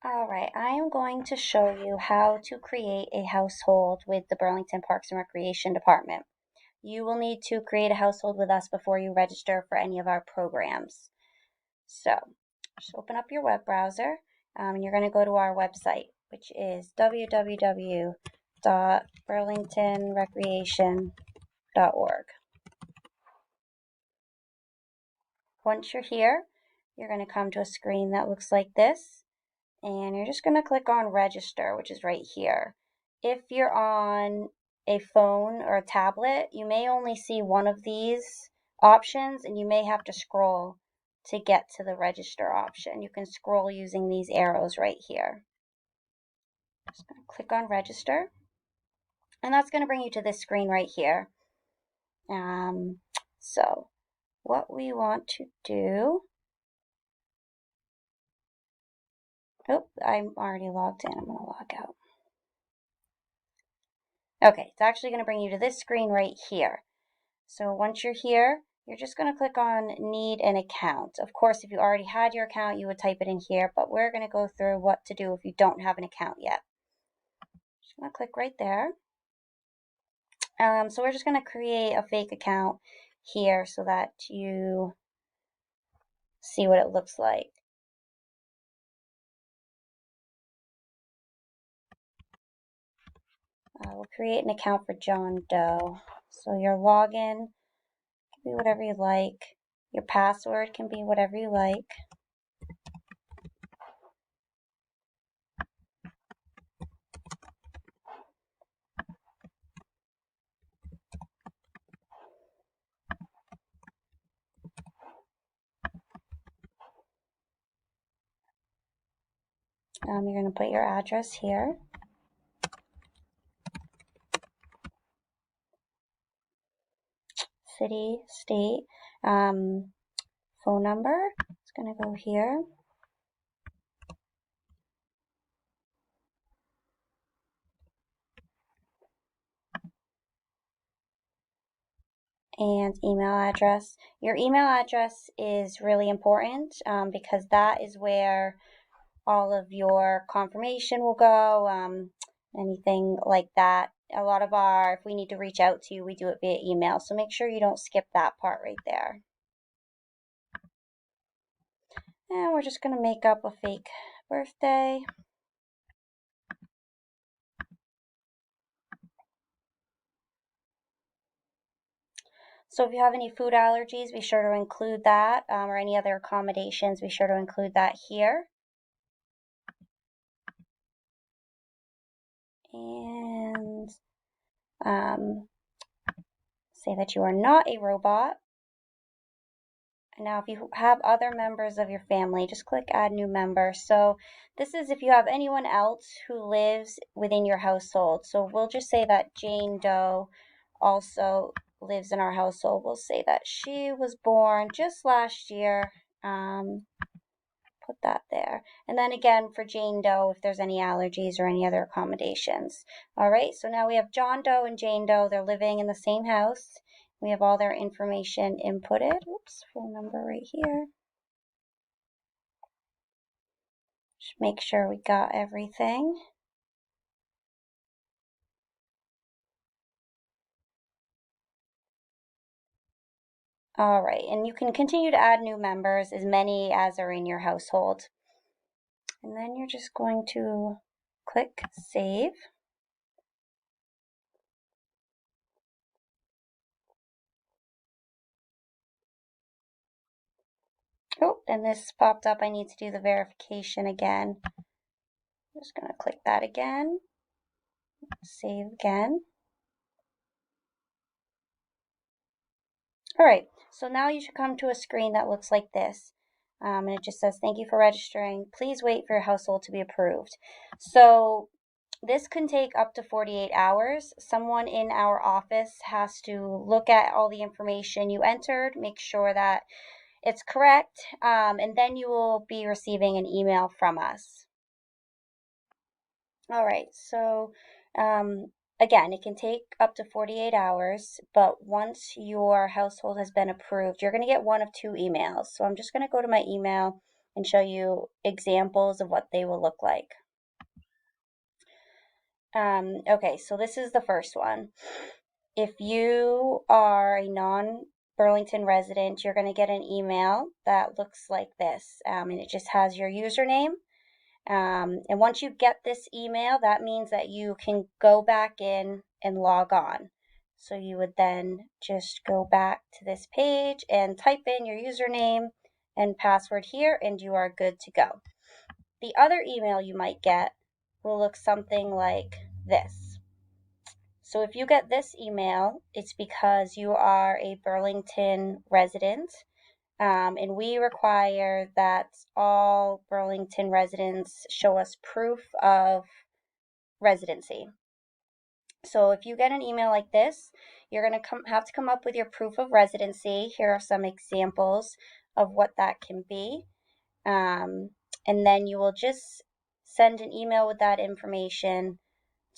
All right, I am going to show you how to create a household with the Burlington Parks and Recreation Department. You will need to create a household with us before you register for any of our programs. So, just open up your web browser, and you're going to go to our website, which is www.burlingtonrecreation.org. Once you're here, you're going to come to a screen that looks like this. And you're just going to click on register, which is right here. If you're on a phone or a tablet, you may only see one of these options and you may have to scroll to get to the register option. You can scroll using these arrows right here. Just going to click on register, and that's going to bring you to this screen right here. So what we want to do, I'm already logged in. I'm going to log out. Okay, it's actually going to bring you to this screen right here. So once you're here, you're just going to click on need an account. Of course, if you already had your account, you would type it in here, but we're going to go through what to do if you don't have an account yet. Just going to click right there. So we're just going to create a fake account here so that you see what it looks like. We'll create an account for John Doe. So your login can be whatever you like. Your password can be whatever you like. You're going to put your address here. City, state, phone number. It's going to go here. And email address. Your email address is really important because that is where all of your confirmation will go, anything like that. A lot of if we need to reach out to you, we do it via email. So make sure you don't skip that part right there. And we're just going to make up a fake birthday. So if you have any food allergies, be sure to include that, or any other accommodations, be sure to include that here. And say that you are not a robot. And now if you have other members of your family, just click add new member. So this is if you have anyone else who lives within your household. So we'll just say that Jane Doe also lives in our household. We'll say that she was born just last year. Put that there. And then again for Jane Doe, if there's any allergies or any other accommodations. All right, so now we have John Doe and Jane Doe. They're living in the same house. We have all their information inputted. Oops, phone number right here. Just make sure we got everything. All right, and you can continue to add new members, as many as are in your household. And then you're just going to click save. Oh, and this popped up. I need to do the verification again. I'm just going to click that again. Save again. All right, so now you should come to a screen that looks like this. And it just says, thank you for registering. Please wait for your household to be approved. So this can take up to 48 hours. Someone in our office has to look at all the information you entered, make sure that it's correct, and then you will be receiving an email from us. All right, so again, it can take up to 48 hours, but once your household has been approved, you're going to get one of two emails. So I'm just going to go to my email and show you examples of what they will look like. Okay, so this is the first one. If you are a non-Burlington resident, you're going to get an email that looks like this, and it just has your username. And once you get this email, that means that you can go back in and log on. So you would then just go back to this page and type in your username and password here, and you are good to go. The other email you might get will look something like this. So if you get this email, it's because you are a Burlington resident, and we require that all Burlington residents show us proof of residency. So if you get an email like this, you're going to have to come up with your proof of residency. Here are some examples of what that can be. And then you will just send an email with that information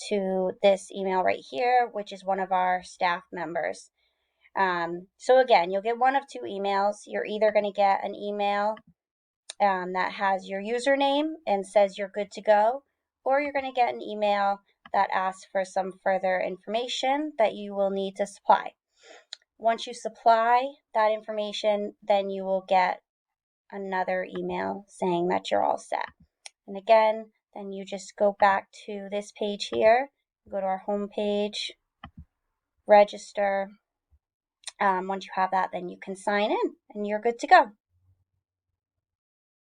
to this email right here, which is one of our staff members. So again, you'll get one of two emails. You're either going to get an email that has your username and says you're good to go, or you're going to get an email that asks for some further information that you will need to supply. Once you supply that information, then you will get another email saying that you're all set. And again, then you just go back to this page here, go to our home page, register. Once you have that, then you can sign in and you're good to go.